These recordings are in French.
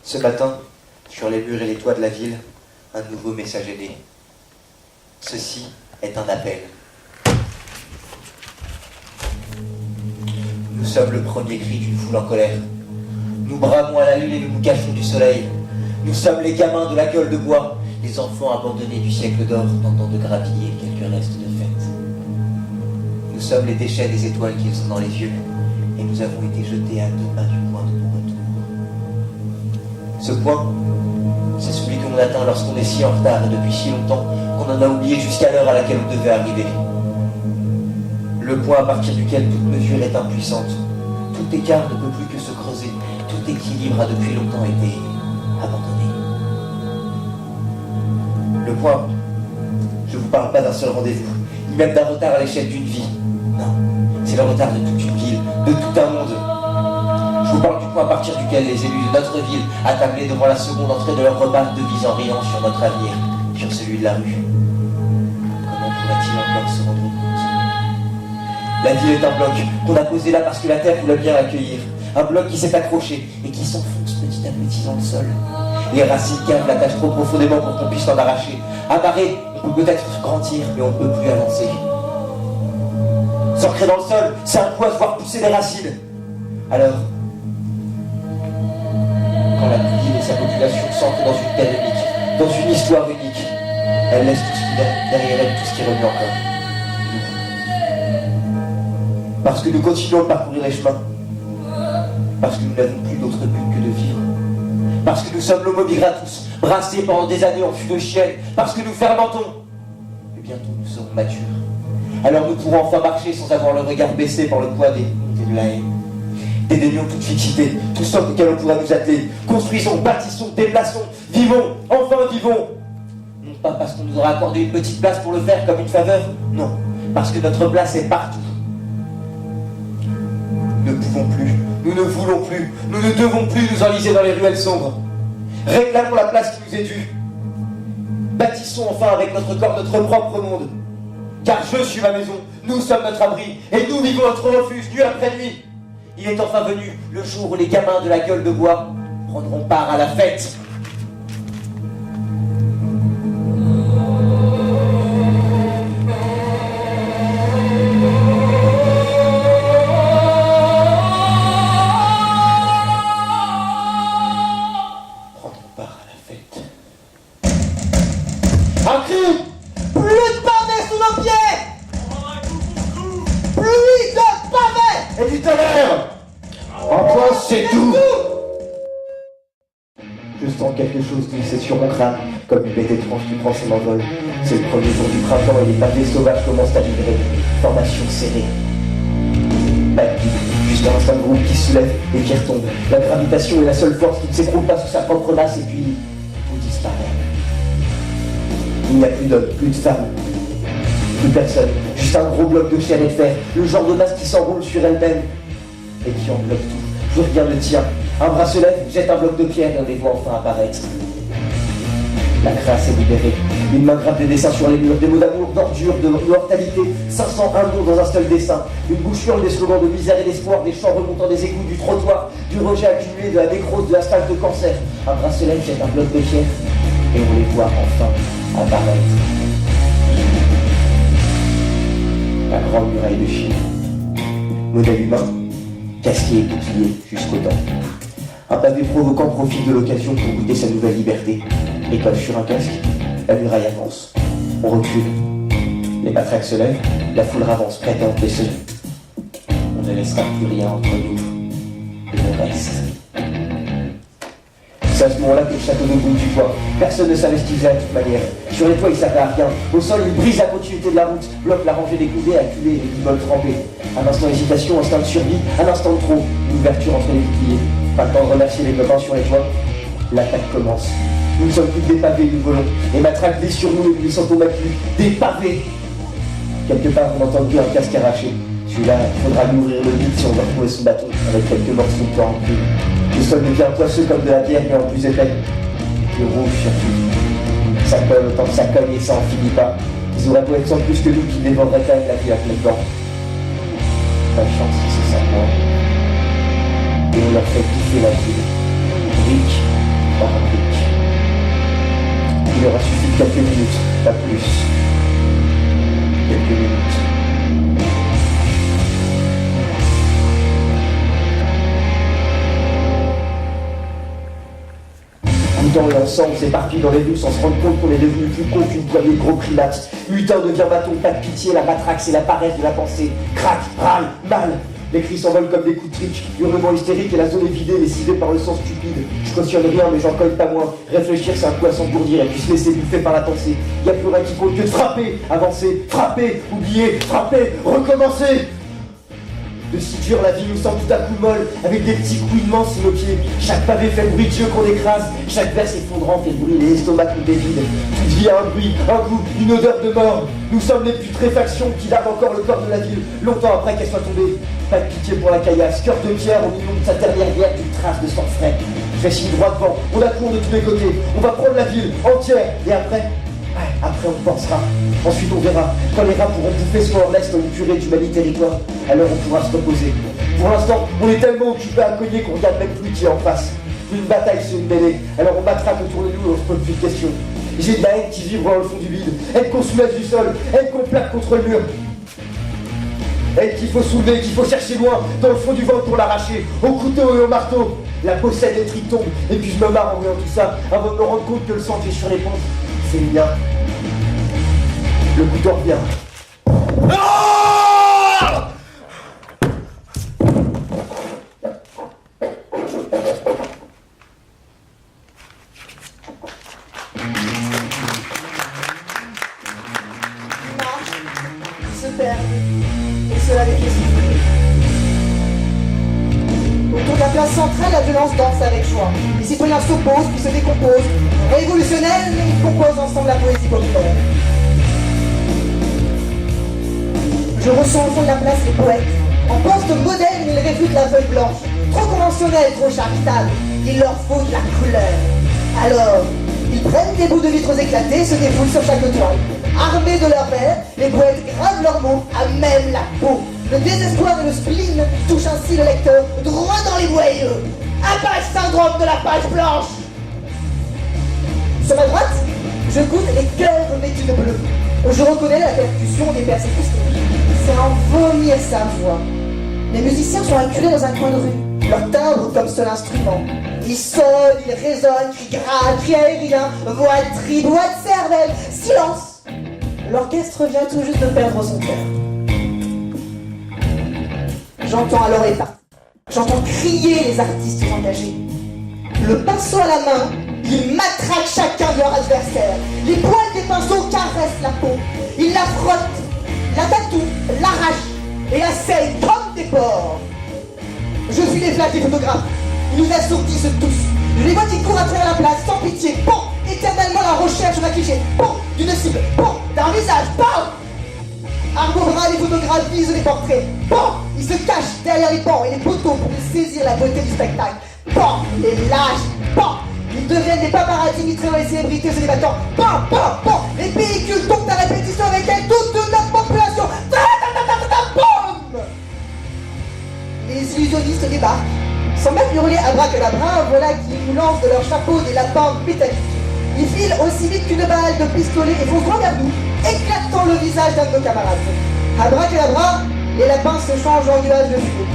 Ce matin, sur les murs et les toits de la ville, un nouveau message est né. Ceci est un appel. Nous sommes le premier cri d'une foule en colère. Nous bravons à la lune et nous nous cachons du soleil. Nous sommes les gamins de la gueule de bois, les enfants abandonnés du siècle d'or, tentant de grappiller quelques restes de fête. Nous sommes les déchets des étoiles qu'ils ont dans les yeux, et nous avons été jetés à 2 pas du point de non-retour. Ce point, c'est celui que l'on atteint lorsqu'on est si en retard et depuis si longtemps qu'on en a oublié jusqu'à l'heure à laquelle on devait arriver. Le point à partir duquel toute mesure est impuissante. Tout écart ne peut plus que se creuser. Tout équilibre a depuis longtemps été abandonné. Le point, je ne vous parle pas d'un seul rendez-vous, ni même d'un retard à l'échelle d'une vie. Non, c'est le retard de toute une ville, de tout un monde. Je vous parle du point à partir duquel les élus de notre ville attablés devant la seconde entrée de leur repas devisent en riant sur notre avenir, sur celui de la rue. Comment pourrait-il encore se rendre compte? La ville est un bloc qu'on a posé là parce que la terre voulait bien l'accueillir. Un bloc qui s'est accroché et qui s'enfonce petit à petit dans le sol. Les racines cavent l'attachent trop profondément pour qu'on puisse s'en arracher. Amarré, on peut peut-être grandir, mais on ne peut plus avancer. S'ancrer dans le sol, c'est un coup à se voir pousser des racines. Alors, quand la ville et sa population s'ancrent dans une terre unique, dans une histoire unique, elle laisse derrière elle tout ce qui remue encore. Nous. Parce que nous continuons de parcourir les chemins. Parce que nous n'avons plus d'autre but que de vivre. Parce que nous sommes l'homo migratus, brassés pendant des années en fût de chienne. Parce que nous fermentons. Et bientôt nous serons matures. Alors nous pourrons enfin marcher sans avoir le regard baissé par le poids des hontes et de la haine. Dédaignons toute fixité, tout socle auquel on pourra nous atteler. Construisons, bâtissons, déplaçons, vivons, enfin vivons. Non pas parce qu'on nous aura accordé une petite place pour le faire comme une faveur, non, parce que notre place est partout. Nous ne pouvons plus, nous ne voulons plus, nous ne devons plus nous enliser dans les ruelles sombres. Réclamons la place qui nous est due. Bâtissons enfin avec notre corps notre propre monde. Car je suis ma maison, nous sommes notre abri, et nous vivons notre refuge nuit après nuit. Il est enfin venu le jour où les gamins de la gueule de bois prendront part à la fête. Prendront part à la fête. Un cri! Plus de pavés sous nos pieds! Pluie de pavés! Et du tonnerre! Enfin, c'est tout! Je sens quelque chose glisser sur mon crâne, comme une bête étrange qui prend son envol. C'est le premier jour du printemps et les pavés sauvages commencent à vibrer. Formation serrée. Pas de pique, juste un instant de groupe qui se soulève et qui retombe. La gravitation est la seule force qui ne s'écroule pas sous sa propre masse et puis tout disparaît. Il n'y a plus d'hommes, plus de femmes, plus personne. Juste un gros bloc de chair et de fer, le genre de masse qui s'enroule sur elle-même et qui enveloppe tout. Plus rien ne tient. Un bras se lève, jette un bloc de pierre et on les voit enfin apparaître. La grâce est libérée. Une main grappe des dessins sur les murs, des mots d'amour, d'ordure, de mortalité, 501 mots dans un seul dessin. Une bouche hurle des slogans de misère et d'espoir, des chants remontant des égouts, du trottoir, du rejet accumulé, de la nécrose, de la salle de cancer. Un bras se lève, jette un bloc de pierre et on les voit enfin apparaître. La grande muraille de Chine. Modèle humain, casqué et bouclier jusqu'aux dents. Un pavé provoquant profite de l'occasion pour goûter sa nouvelle liberté. École sur un casque, la muraille avance. On recule. Les matraques se lèvent, la foule avance prête à encaisser. On ne laissera plus rien entre nous et le reste. C'est à ce moment-là que le château de bout du toit. Personne ne s'investisait à toute manière. Sur les toits, il servait à rien. Au sol, il brise la continuité de la route, bloque la rangée des coudées, acculée et guimauves trempées. Un instant d'hésitation, instinct de survie, un instant de trop, une ouverture entre les boucliers. Pas le temps de remercier les copains sur les toits. L'attaque commence. Nous ne sommes plus des pavés, nous volons. Les matraques glissent sur nous et nous sont combattus. Des pavés! Quelque part, on entend un casque arraché. Celui-là, il faudra lui ouvrir le vide si on veut retrouver son bâton, avec quelques morceaux de corps en plus. Le sol devient poisseux comme de la bière, mais en plus épais. Le rouge surtout. Ça colle autant que ça cogne et ça en finit pas. Ils auraient beau être sans plus que nous qui dévoreraient quand même la vie à plein dedans. Pas de chance, c'est ça, moi. Et on leur fait kiffer la ville. Rick, par un brick. Il aura suffi de quelques minutes, pas plus. Quelques minutes. Goûtant l'ensemble s'éparpille dans les rues sans se rendre compte qu'on est devenu plus con qu'une poignée de gros primates. Lutin devient bâton, pas de pitié, la matraque c'est la paresse de la pensée. Crac, râle, mal. Les cris s'envolent comme des coups de trick, hurlements hystériques et la zone est vidée, lessivée par le sang stupide. Je cautionne rien mais j'en colle pas moins. Réfléchir c'est un coup à s'engourdir et puis se laisser bouffer par la pensée. Y a plus rien qui compte que de frapper, avancer, frapper, oublier, frapper, recommencer. De si dur la vie nous semble tout à coup molle, avec des petits couinements sous nos pieds. Chaque pavé fait le bruit de Dieu qu'on écrase, chaque verse effondrant fait le bruit, les estomacs nous dévident. Toute vie a un bruit, un goût, une odeur de mort. Nous sommes les putréfactions qui lavent encore le corps de la ville, longtemps après qu'elle soit tombée. Pas de pitié pour la caillasse, cœur de pierre au milieu de sa dernière guerre d'une trace de sang frais. Fait signe droit devant, on la court de tous les côtés, on va prendre la ville entière, et après on pensera, ensuite on verra. Quand les rats pourront bouffer ce l'est au curé du Mali territoire, alors on pourra se reposer. Pour l'instant, on est tellement occupé à cogner qu'on regarde même plus qui est en face. Une bataille c'est une mêlée, alors on battra autour de nous et on se pose plus de questions. J'ai de la haine qui vibre au fond du vide, haine qu'on soulève du sol, haine qu'on plaque contre le mur. Haine qu'il faut soulever, qu'il faut chercher loin, dans le fond du ventre pour l'arracher, au couteau et au marteau. La possède et tombe, et puis je me marre en voyant tout ça, avant de me rendre compte que le sang que j'ai sur les ponts, c'est le mien. Le couteau revient. Se perdent, et cela avec les souffles. Autour de la place centrale, la violence danse avec joie. Les citoyens s'opposent puis se décomposent. Révolutionnaires, mais ils composent ensemble la poésie populaire. Je ressens au fond de la place les poètes. En poste moderne, ils réfutent la feuille blanche. Trop conventionnelle, trop charitable. Il leur faut de la couleur. Alors, ils prennent des bouts de vitres éclatées, se défoulent sur chaque toile. Armés de leurs vers, les poètes gravent leurs mots à même la peau. Le désespoir et le spleen touchent ainsi le lecteur droit dans les boyaux. Apache syndrome de la page blanche. Sur ma droite, je goûte les cœurs vêtus de bleu. Je reconnais la percussion des persécutions. C'est en vomir sa voix. Les musiciens sont acculés dans un coin de rue. Leur timbre comme seul instrument. Ils sonnent, ils résonnent, ils grattent, crient aérien, voix de tri, voix de cervelle. Silence. L'orchestre vient tout juste de perdre son cœur. J'entends alors les parties. J'entends crier les artistes engagés. Le pinceau à la main, ils matraquent chacun de leurs adversaires. Les poils des pinceaux caressent la peau. Ils la frottent, la tatouent, l'arrachent et la saignent comme des porcs. Je suis les flaques des photographes. Ils nous assourdissent tous. Je les vois qui courent à travers la place sans pitié. Bon, éternellement la recherche d'un cliché. Bon, d'une cible. Bon, d'un visage. Bon. Arbora, les photographes visent les portraits. Bon, ils se cachent derrière les bancs et les poteaux pour saisir la beauté du spectacle. Bon, les lâches. Bon, ils deviennent des paparazzi mitrés dans les célébrités se débattant. Bon, bon, bon, les véhicules tombent à répétition avec elles toute notre population. Boum. Les illusionnistes débarquent. Sans même hurler abracadabra, voilà qui nous lancent de leur chapeau des lapins métalliques. Ils filent aussi vite qu'une balle de pistolet et foncent droit vers nous, éclatant le visage d'un de nos camarades. Abracadabra, les lapins se changent en nuages de fumée.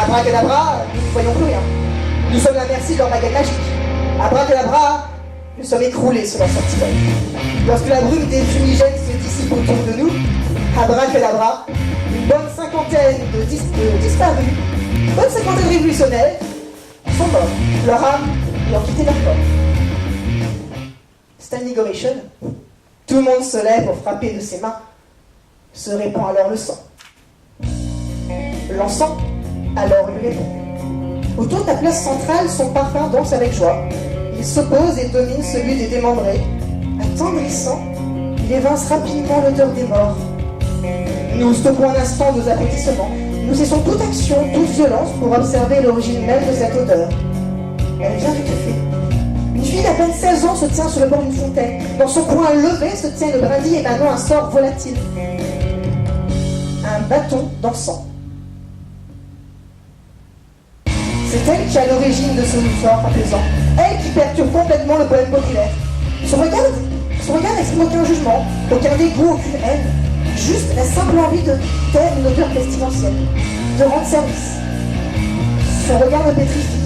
Abracadabra, nous ne voyons plus rien. Nous sommes à la merci de leur baguette magique. Abracadabra, nous sommes écroulés sur leur sortilège. Lorsque la brume des fumigènes se dissipe autour de nous, abracadabra, une bonne cinquantaine de disparus, une bonne cinquantaine de révolutionnaires sont morts. Leur âme ayant quitté leur corps. Standing ovation. Tout le monde se lève pour frapper de ses mains. Se répand alors le sang. L'encens alors lui répond. Autour de la place centrale, son parfum danse avec joie. Il s'oppose et domine celui des démembrés. Attendrissant, il évince rapidement l'odeur des morts. Nous stoppons un instant nos applaudissements. Nous cessons toute action, toute violence pour observer l'origine même de cette odeur. Elle vient du café. Une fille d'à peine 16 ans se tient sur le bord d'une fontaine. Dans son poing levé se tient une brindille émanant un sort volatile. Un bâton d'encens. C'est elle qui est à l'origine de ce sort apaisant, elle qui perturbe complètement le poème populaire. Son regard n'exprime aucun jugement, aucun dégoût, aucune haine, juste la simple envie de taire une odeur pestilentielle, de rendre service. Son regard me pétrifie.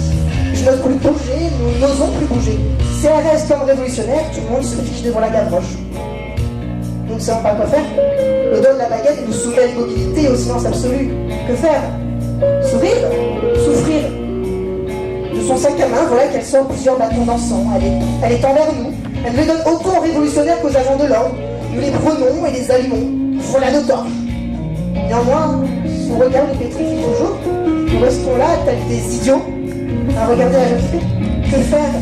Je n'ose plus bouger, nous n'osons plus bouger. CRS comme révolutionnaire, tout le monde se fiche devant la gavroche. Nous ne savons pas quoi faire. Le dos de la baguette nous soumet à l'immobilité et au silence absolu. Que faire? Sourire? Souffrir? De son sac à main, voilà qu'elle sort plusieurs bâtons d'encens. Elle est envers nous. Elle ne les donne autant aux révolutionnaires qu'aux agents de l'ordre. Nous les prenons et les allumons. Voilà nos torches. Néanmoins, son regard nous pétrifie toujours. Nous restons là, tels des idiots, à regarder la jeune fille. Que faire?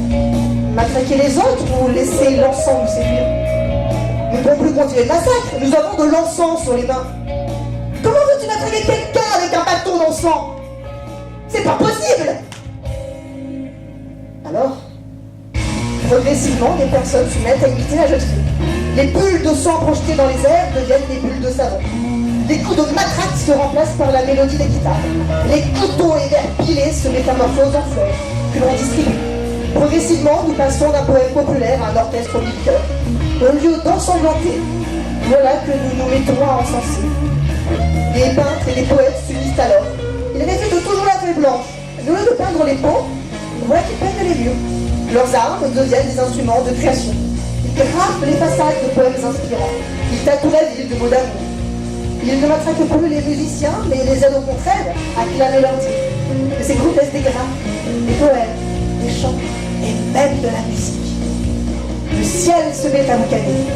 Matraquer les autres ou laisser l'encens nous séduire? Nous ne pouvons plus continuer le massacre. Nous avons de l'encens sur les mains. Comment veux-tu matraquer quelqu'un avec un bâton d'encens? C'est pas possible! Alors, progressivement, des personnes se mettent à imiter la jeune fille. Les bulles de sang projetées dans les airs deviennent des bulles de savon. Les coups de matraque se remplacent par la mélodie des guitares. Les couteaux et verres pilés se métamorphosent en fleurs que l'on distribue. Progressivement, nous passons d'un poème populaire à un orchestre militaire. Au lieu d'ensanglanter, voilà que nous nous mettons à encenser. Les peintres et les poètes s'unissent alors. Ils réfutent toujours la feuille blanche. Au lieu de peindre les peaux, voilà qu'ils peignent les murs. Leurs armes deviennent des instruments de création. Ils gravent les façades de poèmes inspirants. Ils tatouent la ville de mots d'amour. Ils ne matraquent plus les musiciens, mais les aident au contraire à clamer leur titre. De ces groupes laissent des grains, des poèmes, des chants, et même de la musique. Le ciel se met à boucaner.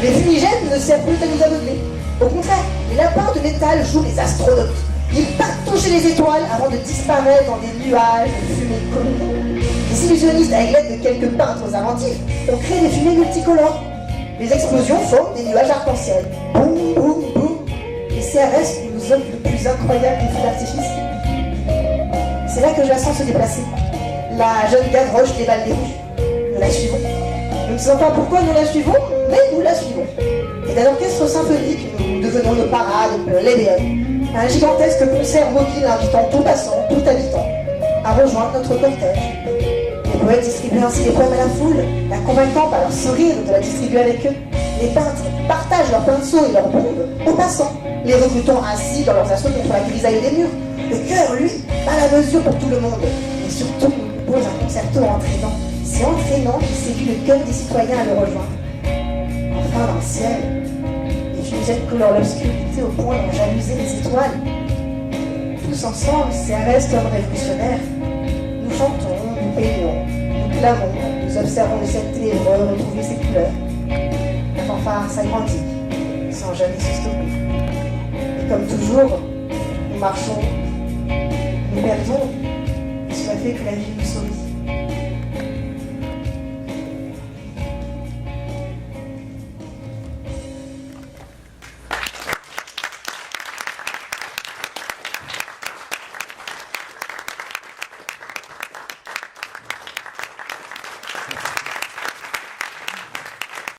Les fumigènes ne servent plus à nous aveugler. Au contraire, les lapins de métal jouent les astronautes. Ils partent toucher les étoiles avant de disparaître dans des nuages de fumée colorée. Les illusionnistes, avec l'aide de quelques peintres inventifs, ont créé des fumées multicolores. Les explosions forment des nuages arc-en-ciel. Boum, boum, boum. Les CRS nous offrent le plus incroyable des feux d'artifice. C'est là que je la sens se déplacer. La jeune Gavroche déballe des rues. Nous la suivons. Nous ne savons pas pourquoi nous la suivons, mais nous la suivons. Et d'un orchestre symphonique, nous devenons nos parades, les BM. Un gigantesque concert mobile invitant tout passant, tout habitant, à rejoindre notre cortège. Les poètes distribuent ainsi des poèmes à la foule, la convainquant par leur sourire de la distribuer avec eux. Les peintres partagent leurs pinceaux et leurs bombes aux passants, les recrutant ainsi dans leurs assauts contre la grisaille des murs. Le cœur, lui, bat la mesure pour tout le monde. Et surtout, nous propose un concerto entraînant. C'est entraînant qui séduit le cœur des citoyens à le rejoindre. Enfin, dans le ciel, les fumigènes colorent l'obscurité au point d'en jalouser les étoiles. Tous ensemble, CRS comme révolutionnaires, nous chantons, nous peignons, nous clamons, nous observons le ciel ténébreux retrouver ses couleurs. La fanfare s'agrandit, sans jamais se stopper. Et comme toujours, nous marchons, nous perdons, et cela fait que la vie nous sourit.